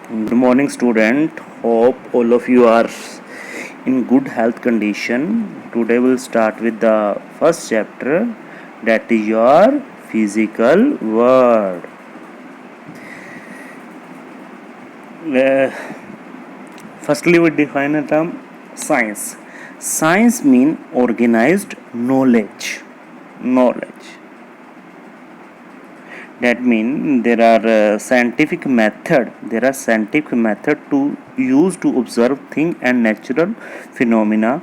Good morning, student. Hope all of you are in good health condition. Today we'll start with the first chapter, that is your physical world. Uh, Firstly, we define a term science. Science means organized knowledge. Knowledge. That means there are scientific method to use to observe things and natural phenomena.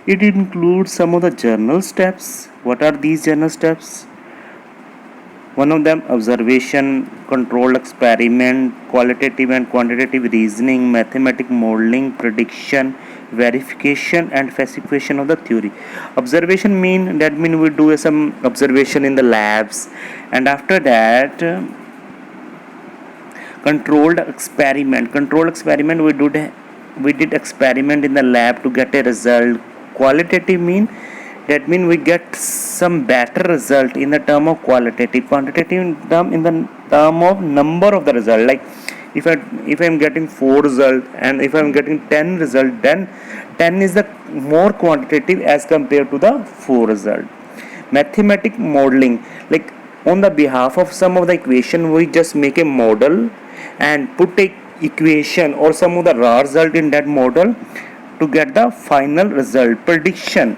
It includes some of the journal steps. What are these journal steps? One of them, observation, controlled experiment, qualitative and quantitative reasoning, mathematical modeling, prediction, verification and falsification of the theory. Observation mean we do some observation in the labs, and after that controlled experiment we did experiment in the lab to get a result. Qualitative mean we get some better result in the term of qualitative. Quantitative term in the term of number of the result, like if I'm getting 4 result and if I'm getting 10 result, then 10 is the more quantitative as compared to the 4 result. Mathematic modeling, like on the behalf of some of the equation we just make a model and put a equation or some of the raw result in that model to get the final result. Prediction,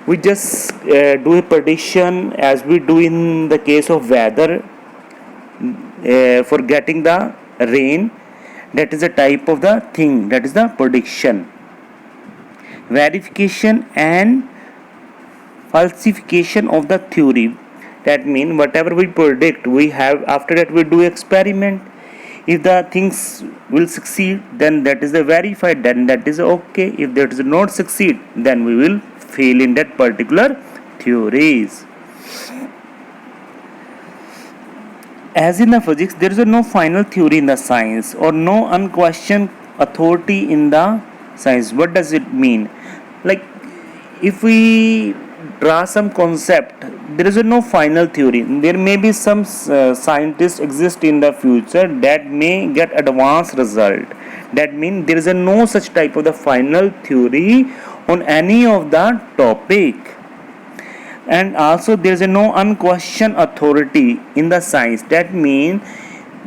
we just do a prediction as we do in the case of weather, for getting the rain. That is a type of the thing, that is the prediction. Verification and falsification of the theory, that means whatever we predict, we have after that we do experiment. If the things will succeed, then that is the verified, then that is okay. If that does not succeed, then we will fail in that particular theories. As in the physics, there is no final theory in the science or no unquestioned authority in the science. What does it mean? Like if we draw some concept, there is no final theory. There may be some scientists exist in the future that may get advanced result. That means there is no such type of the final theory on any of the topic. And also there is no unquestioned authority in the science. That means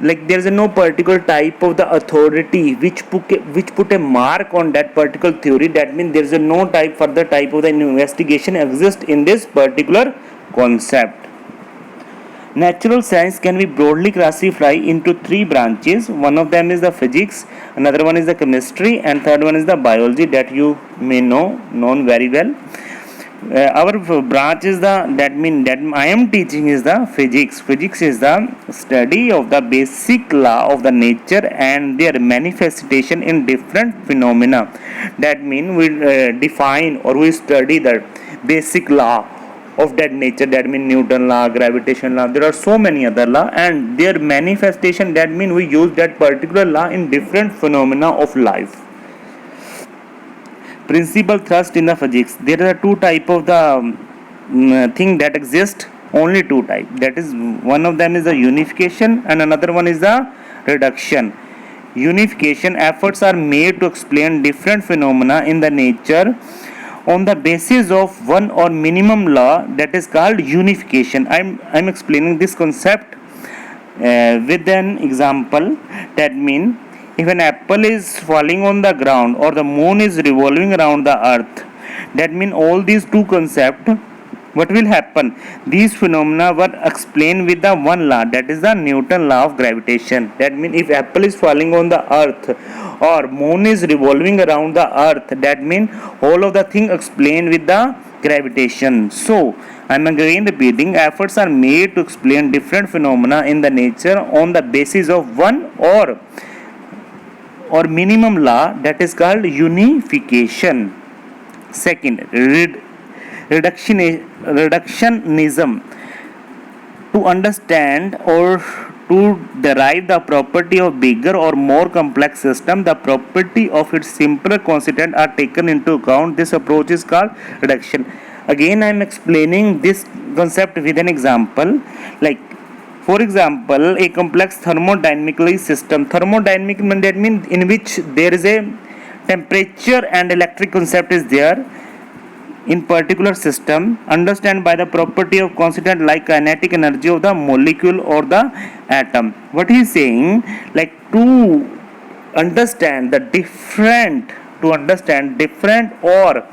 like there is no particular type of the authority which put a mark on that particular theory. That means there is no further type of the investigation exists in this particular concept. Natural science can be broadly classified into 3 branches. One of them is the physics, another one is the chemistry, and third one is the biology, that you may known very well. Our branch is that I am teaching is the physics. Physics is the study of the basic law of the nature and their manifestation in different phenomena. That means we define or we study the basic law of that nature. That means Newton law, gravitation law. There are so many other law and their manifestation. That means we use that particular law in different phenomena of life. Principal thrust in the physics, there are 2 type of the thing that exist. Only 2 type, that is one of them is the unification and another one is the reduction. Unification, efforts are made to explain different phenomena in the nature on the basis of one or minimum law, that is called unification. I'm explaining this concept with an example. That means if an apple is falling on the ground or the moon is revolving around the earth, that means all these 2 concepts, what will happen? These phenomena were explained with the one law, that is the Newton law of gravitation. That means if apple is falling on the earth or moon is revolving around the earth, that means all of the thing explained with the gravitation. So I am again repeating, efforts are made to explain different phenomena in the nature on the basis of one or minimum law, that is called unification. Second, reductionism, to understand or to derive the property of bigger or more complex system, the property of its simpler constituent are taken into account. This approach is called reduction. Again I am explaining this concept with an example. Like For example, a complex thermodynamically system. Thermodynamic that means in which there is a temperature and electric concept is there in particular system, understand by the property of constant like kinetic energy of the molecule or the atom. What he is saying, like understand the different to understand different or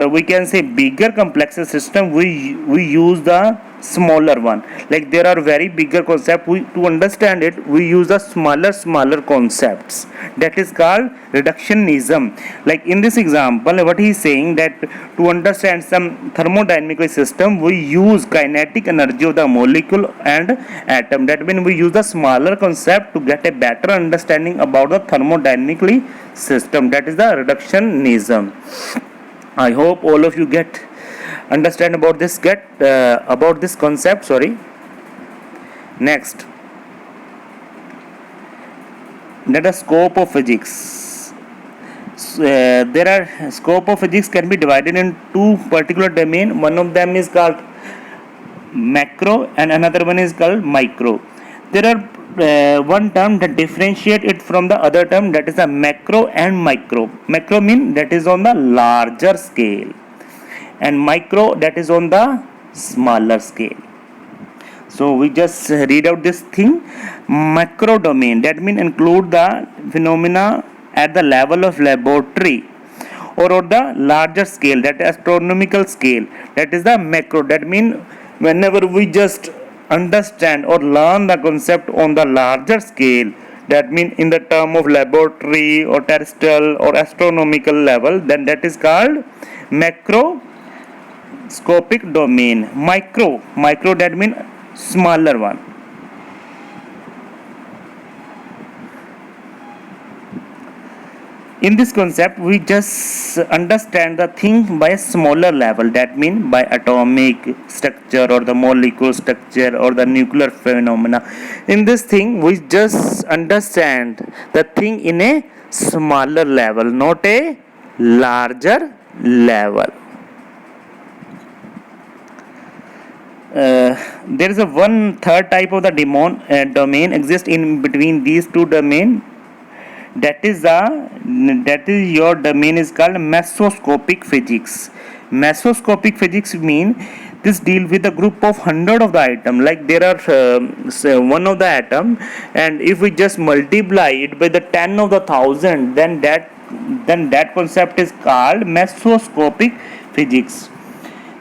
we can say bigger complex system, we use the smaller one. Like there are very bigger concept, we to understand it we use the smaller concepts, that is called reductionism. Like in this example what he is saying, that to understand some thermodynamic system we use kinetic energy of the molecule and atom. That means we use the smaller concept to get a better understanding about the thermodynamically system, that is the reductionism. I hope all of you understand about this concept. Sorry. Next, that is scope of physics. There are scope of physics can be divided in two particular domain. One of them is called macro and another one is called micro. There are one term that differentiate it from the other term, that is a macro and micro. Macro mean that is on the larger scale and micro that is on the smaller scale. So we just read out this thing. Macro domain, that mean include the phenomena at the level of laboratory or the larger scale, that astronomical scale, that is the macro. That mean whenever we just understand or learn the concept on the larger scale, that means in the term of laboratory or terrestrial or astronomical level, then that is called macroscopic domain. Micro that means smaller one. In this concept we just understand the thing by a smaller level, that means by atomic structure or the molecule structure or the nuclear phenomena. In this thing we just understand the thing in a smaller level, not a larger level. There is a one third type of the domain exists in between these two domain. That is your domain is called mesoscopic physics. Mesoscopic physics mean this deal with a group of 100 of the atom. Like there are one of the atom, and if we just multiply it by the 10 of the 1000, then that concept is called mesoscopic physics.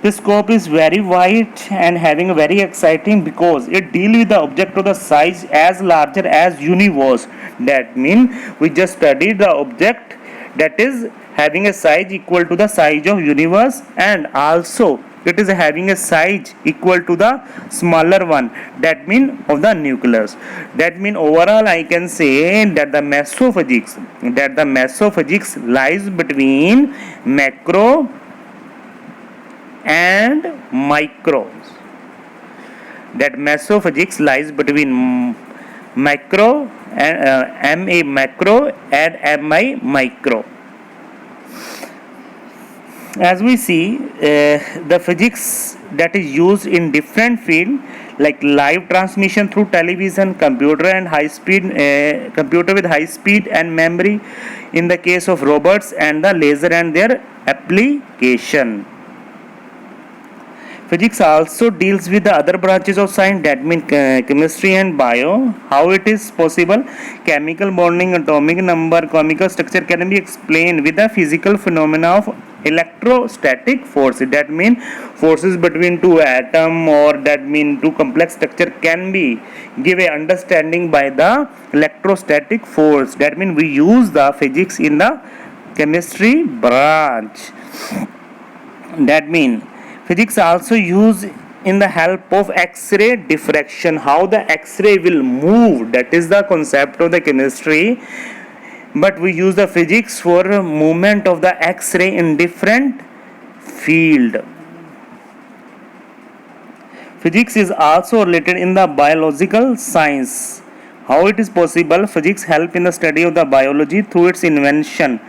The scope is very wide and having a very exciting because it deals with the object of the size as larger as universe. That means we just studied the object that is having a size equal to the size of universe, and also it is having a size equal to the smaller one, that means of the nucleus. That means overall I can say that the mesophysics lies between macro and micro. That mesophysics lies between macro and MA macro and MI micro. As we see, the physics that is used in different fields like live transmission through television, computer and computer with high speed and memory in the case of robots, and the laser and their application. Physics also deals with the other branches of science, that means chemistry and bio. How it is possible? Chemical bonding, atomic number, chemical structure can be explained with the physical phenomena of electrostatic force. That means forces between two atom or that means two complex structure can be give a understanding by the electrostatic force. That means we use the physics in the chemistry branch. That means physics also use in the help of X-ray diffraction, how the X-ray will move, that is the concept of the chemistry. But we use the physics for movement of the X-ray in different field. Physics is also related in the biological science. How it is possible? Physics help in the study of the biology through its invention.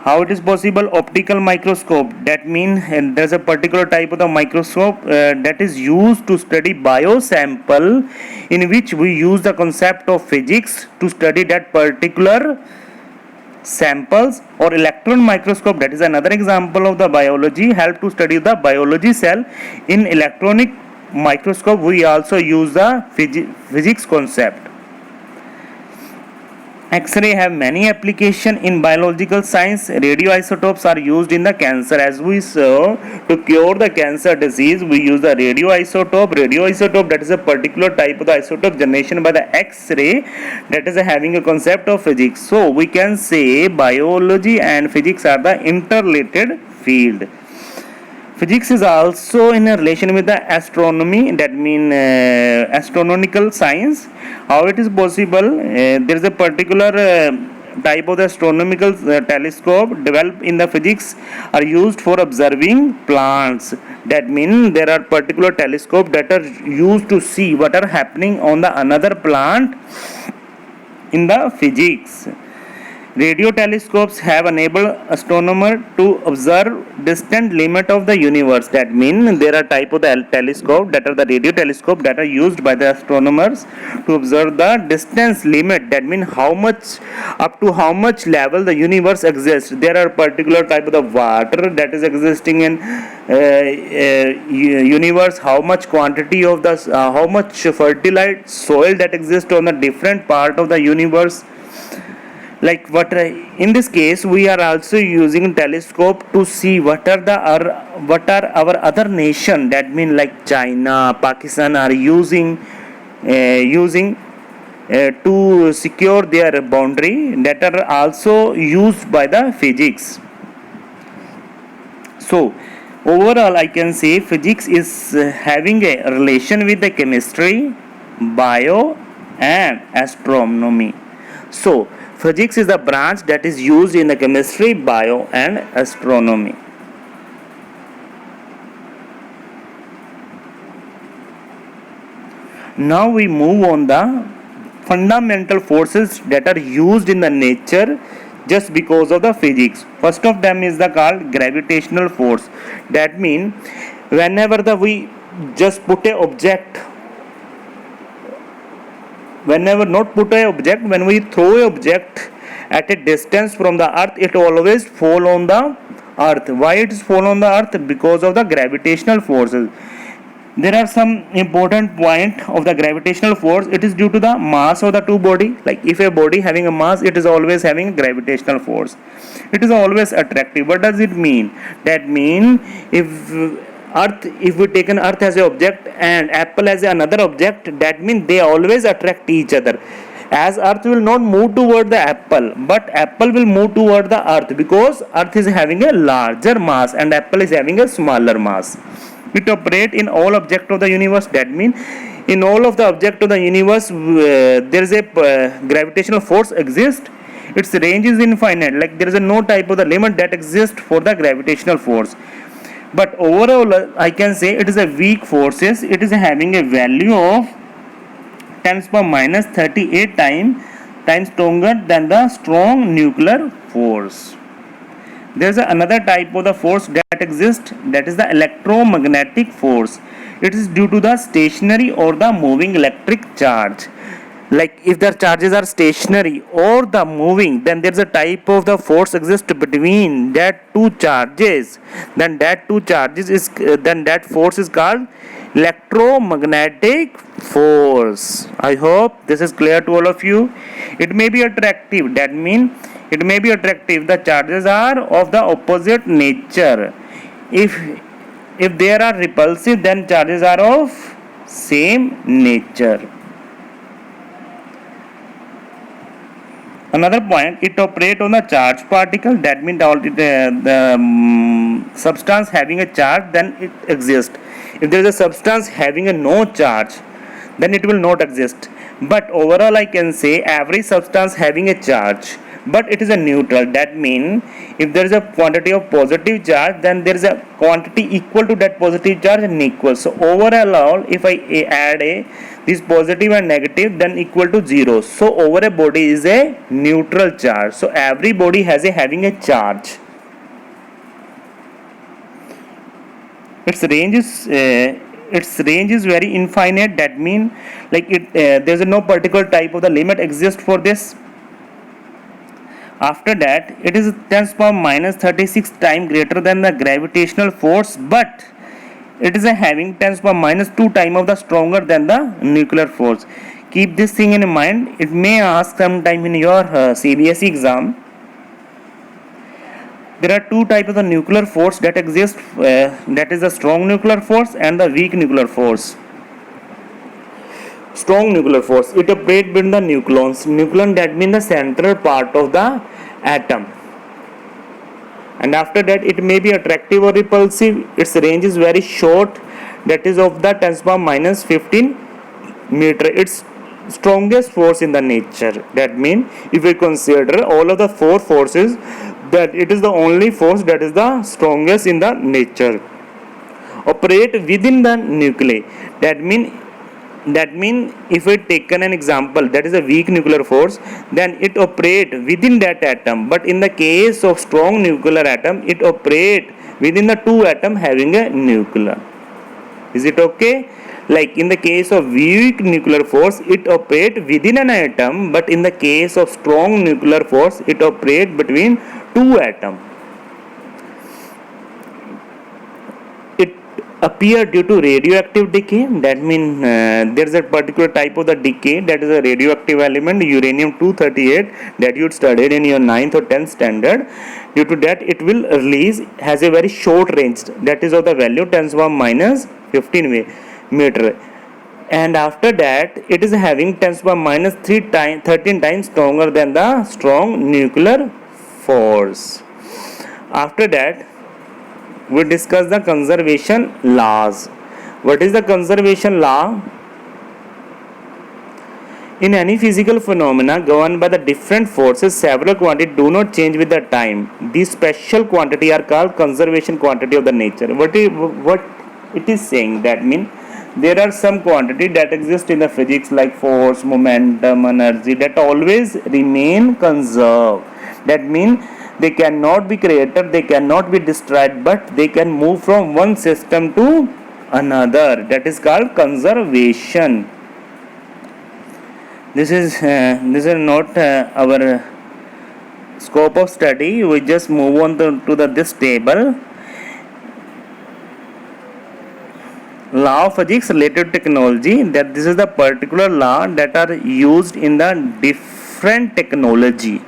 How it is possible? Optical microscope. That means there's a particular type of the microscope that is used to study biosample, in which we use the concept of physics to study that particular samples. Or electron microscope, that is another example of the biology, help to study the biology cell. In electronic microscope we also use the physics concept. X-ray have many application in biological science. Radioisotopes are used in the cancer. As we saw, to cure the cancer disease, we use the radioisotope. Radioisotope, that is a particular type of the isotope generation by the X-ray, that is having a concept of physics. So we can say biology and physics are the interrelated field. Physics is also in a relation with the astronomy, that means astronomical science. How it is possible? There is a particular type of the astronomical telescope developed in the physics are used for observing plants. That means there are particular telescope that are used to see what are happening on the another plant in the physics. Radio telescopes have enabled astronomers to observe distant limit of the universe. That means there are type of the telescope that are the radio telescope that are used by the astronomers to observe the distance limit. That means how much, up to how much level the universe exists. There are particular type of the water that is existing in universe. How much quantity of the how much fertilized soil that exists on the different part of the universe. Like what in this case we are also using telescope to see what are our other nation, that mean like China, Pakistan are using to secure their boundary, that are also used by the physics. So overall I can say physics is having a relation with the chemistry, bio and astronomy. So physics is the branch that is used in the chemistry, bio and astronomy. Now we move on the fundamental forces that are used in the nature just because of the physics. First of them is the called gravitational force. That means whenever we just put a object, when we throw a object at a distance from the earth, it always fall on the earth. Why it is fall on the earth? Because of the gravitational forces. There are some important point of the gravitational force. It is due to the mass of the two body. Like if a body having a mass, it is always having gravitational force. It is always attractive. What does it mean? That mean if we take an earth as an object and apple as another object, that means they always attract each other. As earth will not move toward the apple, but apple will move toward the earth, because earth is having a larger mass and apple is having a smaller mass. It operates in all objects of the universe. That means in all of the objects of the universe there is a gravitational force exists. Its range is infinite. Like there is no type of the limit that exists for the gravitational force. But overall I can say it is a weak forces. It is having a value of 10⁻38 times stronger than the strong nuclear force. There is another type of the force that exists, that is the electromagnetic force. It is due to the stationary or the moving electric charge. Like if the charges are stationary or the moving, then there is a type of the force exists between that two charges. Then that force is called electromagnetic force. I hope this is clear to all of you. It may be attractive. That means it may be attractive. The charges are of the opposite nature. If there are repulsive, then charges are of same nature. Another point, it operates on the charged particle. That means the substance having a charge, then it exists. If there is a substance having a no charge, then it will not exist. But overall I can say every substance having a charge, but it is a neutral. That means if there is a quantity of positive charge, then there is a quantity equal to that positive charge and equal. So overall, if I add this positive and negative, then equal to 0. So over a body is a neutral charge. So every body has having a charge. Its range is very infinite. That means like there is no particular type of the limit exists for this. After that, it is 10 to the power minus 36 times greater than the gravitational force, but it is having 10 to the power minus 2 times of the stronger than the nuclear force. Keep this thing in mind. It may ask sometime in your CBSE exam. There are two types of the nuclear force that exist. That is the strong nuclear force and the weak nuclear force. Strong nuclear force, it operates between the nucleons. Nucleon, that means the central part of the atom. And after that, it may be attractive or repulsive. Its range is very short. That is of the 10 to the power minus 15 meter. Its strongest force in the nature. That means if we consider all of the four forces, that it is the only force that is the strongest in the nature. Operate within the nuclei. That means if we taken an example, that is a weak nuclear force, then it operate within that atom. But in the case of strong nuclear atom, it operate within the two atom having a nuclear. Is it okay? Like in the case of weak nuclear force, it operate within an atom, but in the case of strong nuclear force, it operate between two atom. It appear due to radioactive decay. That means there is a particular type of the decay, that is a radioactive element, uranium-238, that you studied in your 9th or 10th standard. Due to that, it will release, has a very short range, that is of the value 10 to the power minus 15 meter. And after that, it is having 10 to the power minus 13 times stronger than the strong nuclear force. After that, we discuss the conservation laws. What is the conservation law? In any physical phenomena governed by the different forces, several quantities do not change with the time. These special quantities are called conservation quantity of the nature. What it is saying, that means there are some quantity that exist in the physics like force, momentum, energy, that always remain conserved. That means they cannot be created, they cannot be destroyed, but they can move from one system to another. That is called conservation. This is not our scope of study. We just move on to this table. Law of physics related to technology, that this is the particular law that are used in the different technology.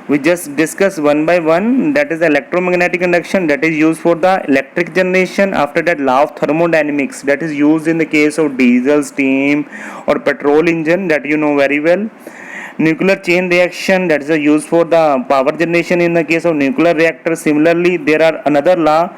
We just discuss one by one. That is electromagnetic induction, that is used for the electric generation. After that, law of thermodynamics, that is used in the case of diesel, steam or petrol engine, that you know very well. Nuclear chain reaction, that is used for the power generation in the case of nuclear reactor. Similarly, there are another law,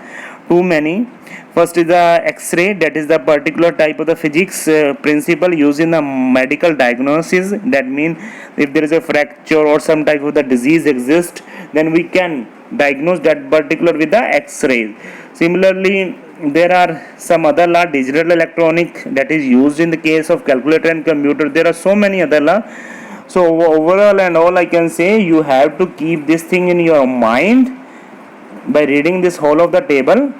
too many. First is the X-ray, that is the particular type of the physics principle used in the medical diagnosis. That means if there is a fracture or some type of the disease exists, then we can diagnose that particular with the X-ray. Similarly, there are some other law, digital electronic, that is used in the case of calculator and computer. There are so many other law. So overall and all, I can say you have to keep this thing in your mind by reading this whole of the table,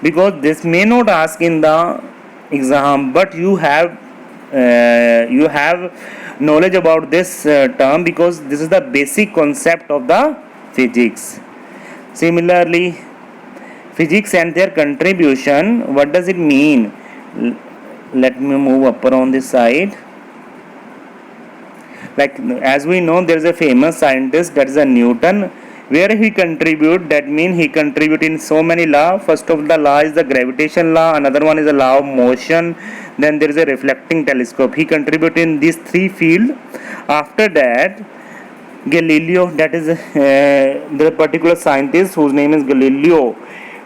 because this may not ask in the exam, but you have knowledge about this term, because this is the basic concept of the physics. Similarly, physics and their contribution, what does it mean? Let me move up on this side. Like as we know, there is a famous scientist, that is a Newton. Where he contribute, that means he contribute in so many law. First of the law is the gravitation law, another one is the law of motion, then there is a reflecting telescope. He contribute in these three fields. After that, Galileo, that is the particular scientist whose name is Galileo,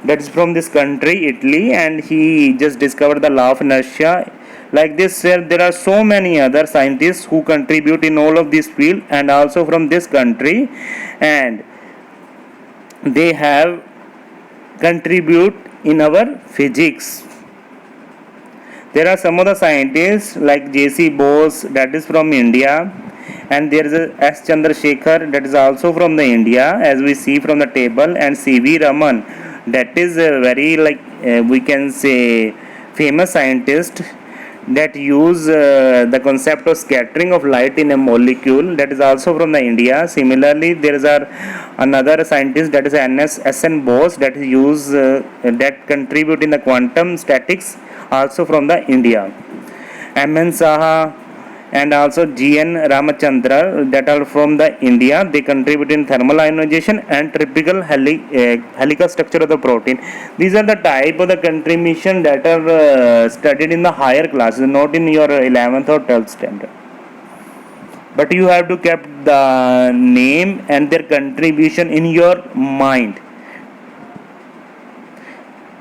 that is from this country, Italy, and he just discovered the law of inertia. Like this, there are so many other scientists who contribute in all of this field and also from this country, and they have contribute in our physics. There are some other scientists like J.C. Bose, that is from India, and there is a S. Chandrasekhar, that is also from the India, as we see from the table, and C.V. Raman, that is a very we can say famous scientist that use the concept of scattering of light in a molecule, that is also from the India. Similarly, there is another scientist, that is S.N. Bose, that use that contribute in the quantum statics, also from the India. M.N. Saha and also G.N. Ramachandra, that are from the India. They contribute in thermal ionization and typical helical structure of the protein. These are the type of the contribution that are studied in the higher classes, not in your 11th or 12th standard. But you have to keep the name and their contribution in your mind,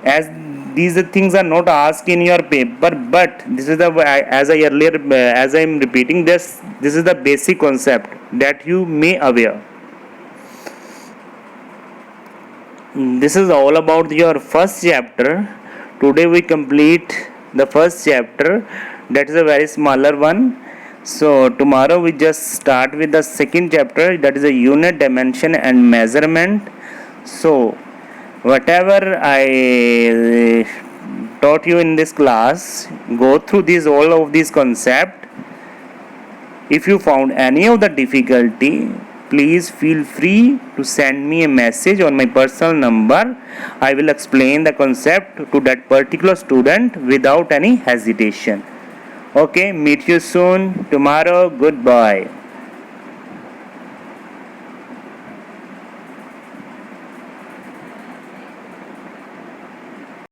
as these things are not asked in your paper. But this is the, as I am repeating this is the basic concept that you may aware. This is all about your first chapter. Today we complete the first chapter, that is a very smaller one. So tomorrow we just start with the second chapter, that is a unit, dimension and measurement. So whatever I taught you in this class, go through all of these concepts. If you found any of the difficulty, please feel free to send me a message on my personal number. I will explain the concept to that particular student without any hesitation. Okay, meet you soon tomorrow. Goodbye.